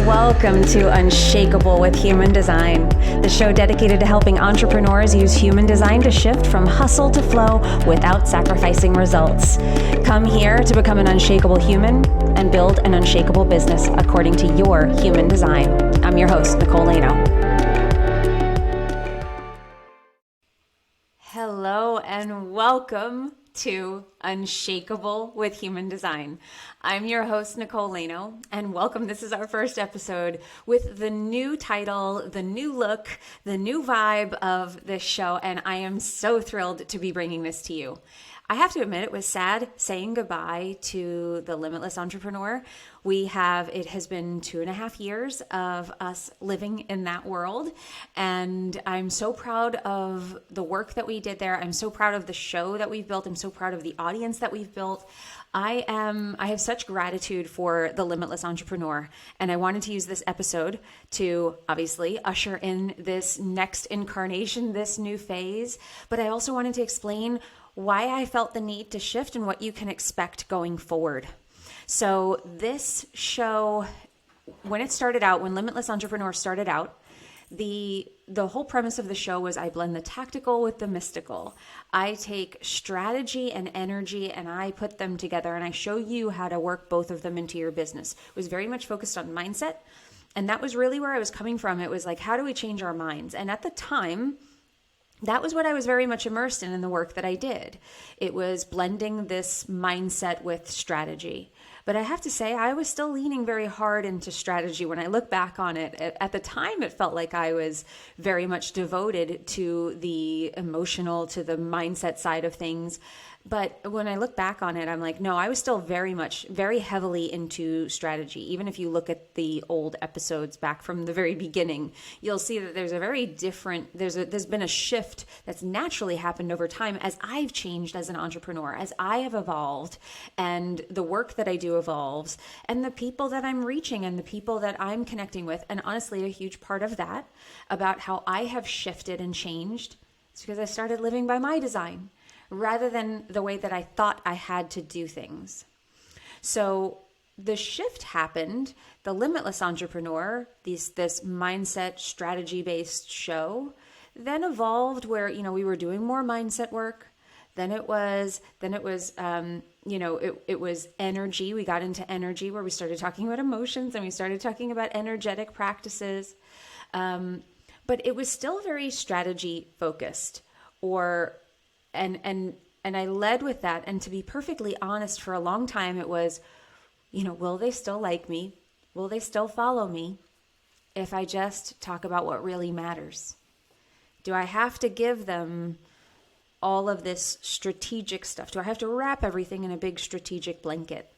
Welcome to Unshakable with Human Design, the show dedicated to helping entrepreneurs use human design to shift from hustle to flow without sacrificing results. Come here to become an unshakable human and build an unshakable business according to your human design. I'm your host, Nicole. Hello and welcome to Unshakable with Human Design. I'm your host, Nicole, and welcome. This is our first episode with the new title, the new look, the new vibe of this show, and I am so thrilled to be bringing this to you. I have to admit, it was sad saying goodbye to the Limitless Entrepreneur. It has been 2.5 years of us living in that world. And I'm so proud of the work that we did there. I'm so proud of the show that we've built. I'm so proud of the audience that we've built. I have such gratitude for the Limitless Entrepreneur. And I wanted to use this episode to obviously usher in this next incarnation, this new phase. But I also wanted to explain why I felt the need to shift and what you can expect going forward. So this show, when Limitless Entrepreneur started out, the whole premise of the show was I blend the tactical with the mystical. I take strategy and energy and I put them together and I show you how to work both of them into your business. It was very much focused on mindset. And that was really where I was coming from. It was like, how do we change our minds? And at the time, that was what I was very much immersed in the work that I did. It was blending this mindset with strategy. But I have to say, I was still leaning very hard into strategy. When I look back on it, at the time, it felt like I was very much devoted to the emotional, to the mindset side of things. But when I look back on it, I'm like, no, I was still very heavily into strategy. Even if you look at the old episodes back from the very beginning, you'll see that there's there's been a shift that's naturally happened over time as I've changed as an entrepreneur, as I have evolved, and the work that I do evolves, and the people that I'm reaching and the people that I'm connecting with. And honestly, a huge part of that about how I have shifted and changed is because I started living by my design, rather than the way that I thought I had to do things. So the shift happened. The Limitless Entrepreneur, this mindset strategy-based show, then evolved where, we were doing more mindset work. Then it was energy. We got into energy where we started talking about emotions and we started talking about energetic practices. But it was still very strategy focused and I led with that. And to be perfectly honest, for a long time, it was, will they still like me? Will they still follow me if I just talk about what really matters? Do I have to give them all of this strategic stuff? Do I have to wrap everything in a big strategic blanket?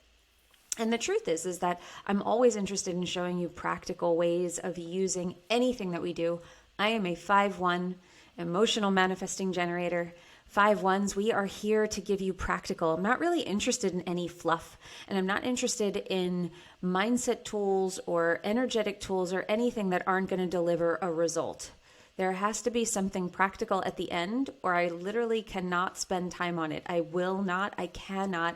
And the truth is that I'm always interested in showing you practical ways of using anything that we do. I am a 5-1 emotional manifesting generator. 5-1s, we are here to give you practical. I'm not really interested in any fluff, and I'm not interested in mindset tools or energetic tools or anything that aren't going to deliver a result. There has to be something practical at the end, or I literally cannot spend time on it. I will not, I cannot.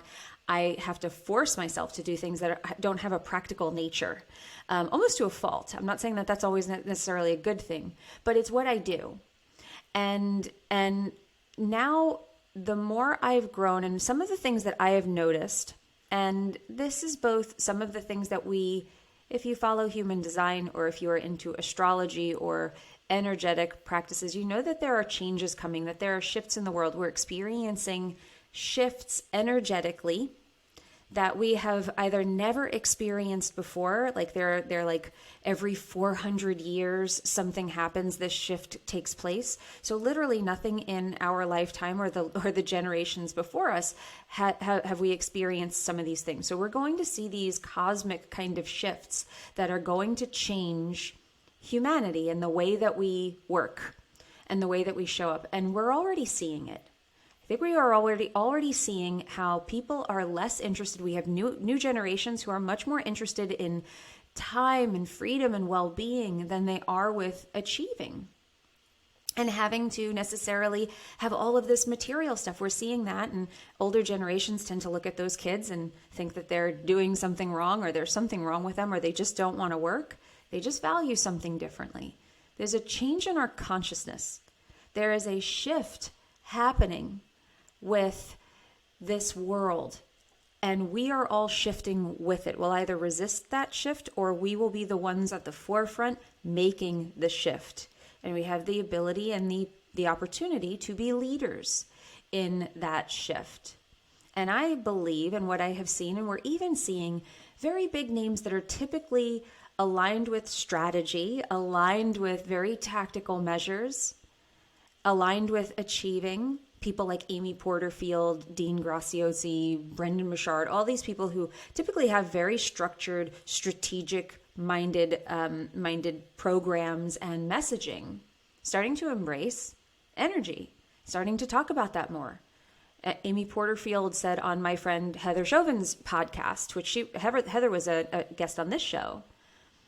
I have to force myself to do things that don't have a practical nature, almost to a fault. I'm not saying that that's always necessarily a good thing, but it's what I do. And now, the more I've grown and some of the things that I have noticed, and this is both some of the things that if you follow human design or if you are into astrology or energetic practices, you know that there are changes coming, that there are shifts in the world. We're experiencing shifts energetically that we have either never experienced before, like they're like every 400 years something happens, this shift takes place. So literally nothing in our lifetime or the generations before us have we experienced some of these things. So we're going to see these cosmic kind of shifts that are going to change humanity and the way that we work and the way that we show up. And we're already seeing it. I think we are already seeing how people are less interested. We have new generations who are much more interested in time and freedom and well-being than they are with achieving. and having to necessarily have all of this material stuff. We're seeing that, and older generations tend to look at those kids and think that they're doing something wrong, or there's something wrong with them, or they just don't want to work. They just value something differently. There's a change in our consciousness. There is a shift happening with this world, and we are all shifting with it. We'll either resist that shift, or we will be the ones at the forefront making the shift. And we have the ability and the opportunity to be leaders in that shift. And I believe, in what I have seen, and we're even seeing very big names that are typically aligned with strategy, aligned with very tactical measures, aligned with achieving. People like Amy Porterfield, Dean Graziosi, Brendan Burchard, all these people who typically have very structured, strategic minded programs and messaging, starting to embrace energy, starting to talk about that more. Amy Porterfield said on my friend Heather Chauvin's podcast, which Heather was a guest on this show.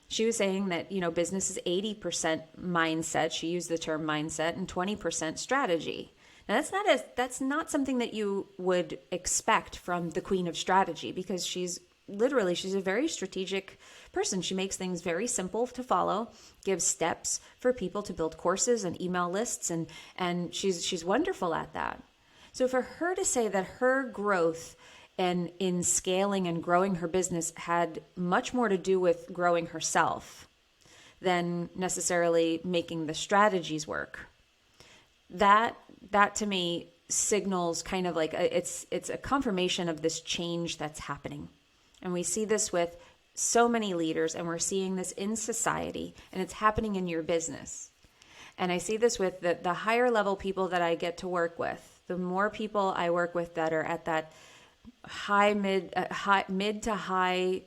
She was saying that, business is 80% mindset. She used the term mindset, and 20% strategy. Now that's not something that you would expect from the queen of strategy, because she's a very strategic person. She makes things very simple to follow, gives steps for people to build courses and email lists, and she's wonderful at that. So for her to say that her growth and in scaling and growing her business had much more to do with growing herself than necessarily making the strategies work, that to me signals kind of like it's a confirmation of this change that's happening. And we see this with so many leaders, and we're seeing this in society, and it's happening in your business. And I see this with the higher level people that I get to work with. The more people I work with that are at that mid to high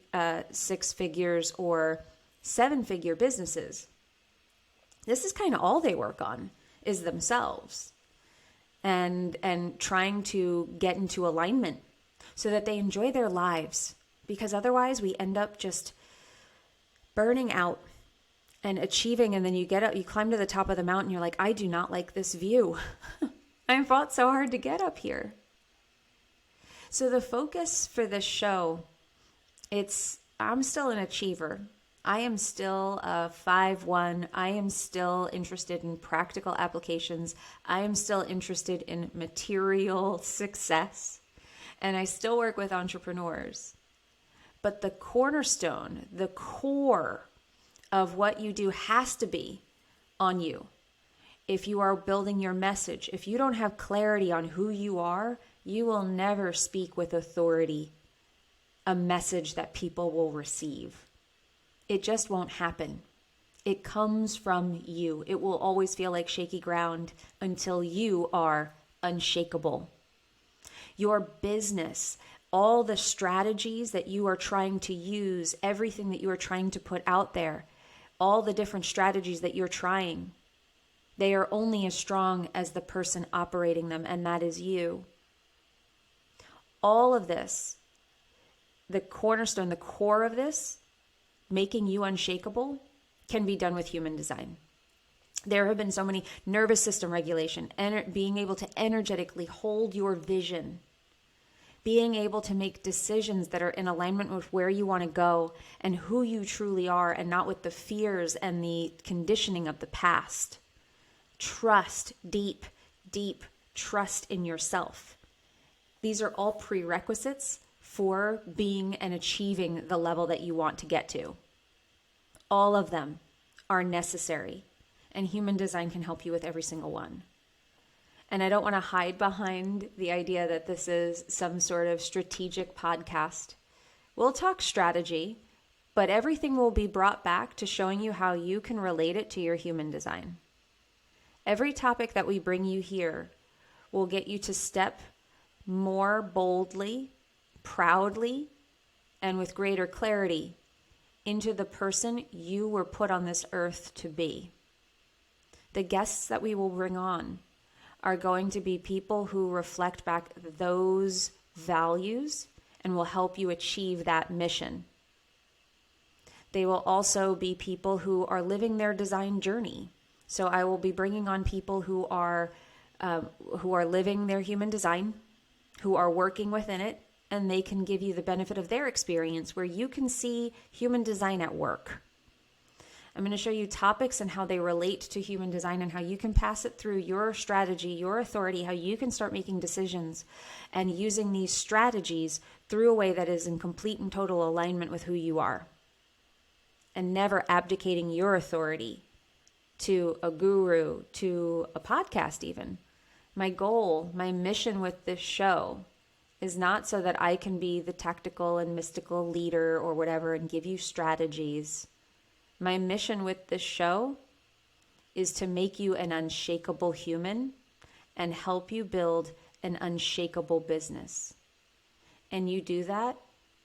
6 figures or 7-figure businesses, this is kind of all they work on, is themselves, and trying to get into alignment so that they enjoy their lives. Because otherwise we end up just burning out and achieving, and then you get up, you climb to the top of the mountain, you're like, I do not like this view. I fought so hard to get up here. So the focus for this show, I'm still an achiever. I am still a 5-1. I am still interested in practical applications. I am still interested in material success. And I still work with entrepreneurs. But the cornerstone, the core of what you do has to be on you. If you are building your message, if you don't have clarity on who you are, you will never speak with authority a message that people will receive. It just won't happen. It comes from you. It will always feel like shaky ground until you are unshakable. Your business, all the strategies that you are trying to use, everything that you are trying to put out there, all the different strategies that you're trying, they are only as strong as the person operating them, and that is you. All of this, the cornerstone, the core of this, making you unshakable, can be done with human design. There have been so many nervous system regulation, being able to energetically hold your vision, being able to make decisions that are in alignment with where you want to go and who you truly are, and not with the fears and the conditioning of the past. Trust, deep, deep trust in yourself. These are all prerequisites for being and achieving the level that you want to get to. All of them are necessary, and human design can help you with every single one. And I don't want to hide behind the idea that this is some sort of strategic podcast. We'll talk strategy, but everything will be brought back to showing you how you can relate it to your human design. Every topic that we bring you here will get you to step more boldly, proudly, and with greater clarity into the person you were put on this earth to be. The guests that we will bring on are going to be people who reflect back those values and will help you achieve that mission. They will also be people who are living their design journey So I will be bringing on people who are living their human design, who are working within it, and they can give you the benefit of their experience where you can see human design at work. I'm going to show you topics and how they relate to human design and how you can pass it through your strategy, your authority, how you can start making decisions and using these strategies through a way that is in complete and total alignment with who you are, and never abdicating your authority to a guru, to a podcast even. My goal, my mission with this show is not so that I can be the tactical and mystical leader or whatever and give you strategies. My mission with this show is to make you an unshakable human and help you build an unshakable business. And you do that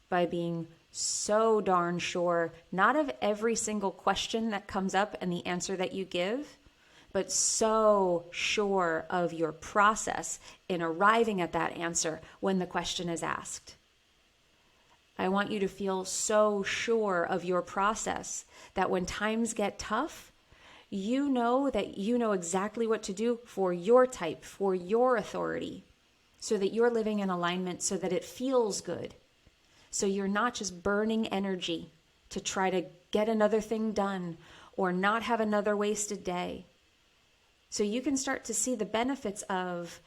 by being so darn sure, not of every single question that comes up and the answer that you give, but so sure of your process in arriving at that answer when the question is asked. I want you to feel so sure of your process that when times get tough, you know that you know exactly what to do for your type, for your authority, so that you're living in alignment so that it feels good. So you're not just burning energy to try to get another thing done or not have another wasted day. So you can start to see the benefits of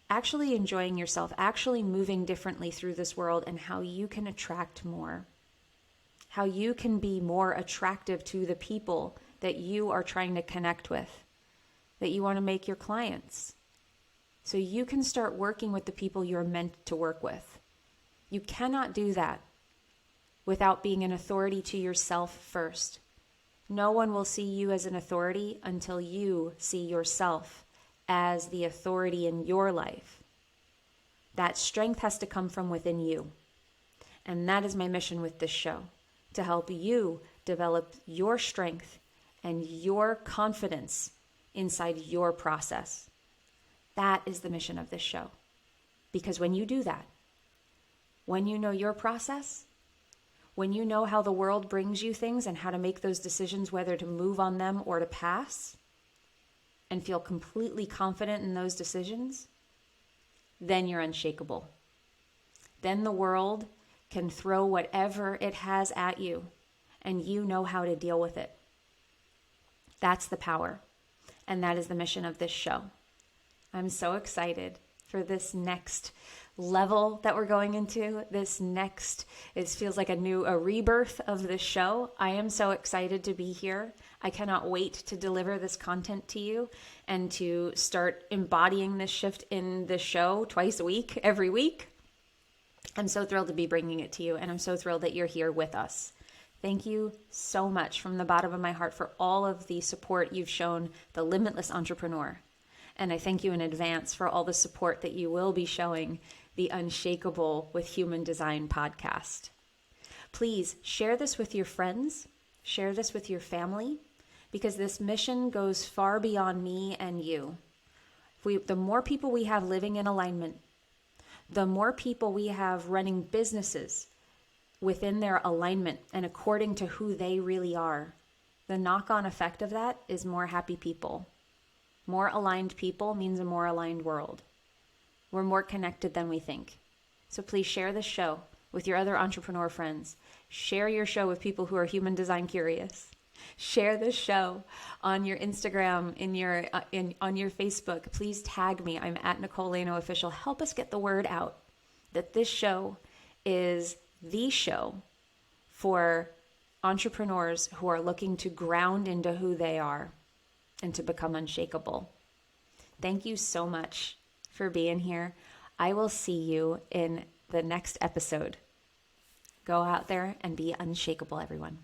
actually enjoying yourself, actually moving differently through this world, and how you can attract more, how you can be more attractive to the people that you are trying to connect with, that you want to make your clients. So you can start working with the people you're meant to work with. You cannot do that without being an authority to yourself first. No one will see you as an authority until you see yourself as the authority in your life. That strength has to come from within you. And that is my mission with this show, to help you develop your strength and your confidence inside your process. That is the mission of this show. Because when you do that, when you know your process, when you know how the world brings you things and how to make those decisions, whether to move on them or to pass, and feel completely confident in those decisions, then you're unshakable. Then the world can throw whatever it has at you, and you know how to deal with it. That's the power, and that is the mission of this show. I'm so excited for this next level that we're going into. It feels like a rebirth of this show. I am so excited to be here. I cannot wait to deliver this content to you and to start embodying this shift in the show twice a week, every week. I'm so thrilled to be bringing it to you, and I'm so thrilled that you're here with us. Thank you so much from the bottom of my heart for all of the support you've shown the Limitless Entrepreneur. And I thank you in advance for all the support that you will be showing the Unshakable with Human Design podcast. Please share this with your friends, share this with your family, because this mission goes far beyond me and you. The more people we have living in alignment, the more people we have running businesses within their alignment and according to who they really are, the knock-on effect of that is more happy people. More aligned people means a more aligned world. We're more connected than we think. So please share this show with your other entrepreneur friends. Share your show with people who are human design curious. Share this show on your Instagram, on your Facebook. Please tag me. I'm at Nicole Leno Official. Help us get the word out that this show is the show for entrepreneurs who are looking to ground into who they are and to become unshakable. Thank you so much for being here. I will see you in the next episode. Go out there and be unshakable, everyone.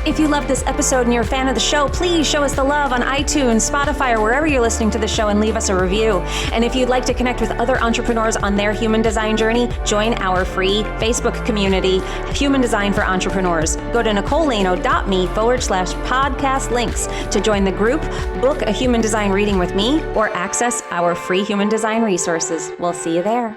If you love this episode and you're a fan of the show, please show us the love on iTunes, Spotify, or wherever you're listening to the show, and leave us a review. And if you'd like to connect with other entrepreneurs on their human design journey, join our free Facebook community, Human Design for Entrepreneurs. Go to nicoleleno.me/podcast links to join the group, book a human design reading with me, or access our free human design resources. We'll see you there.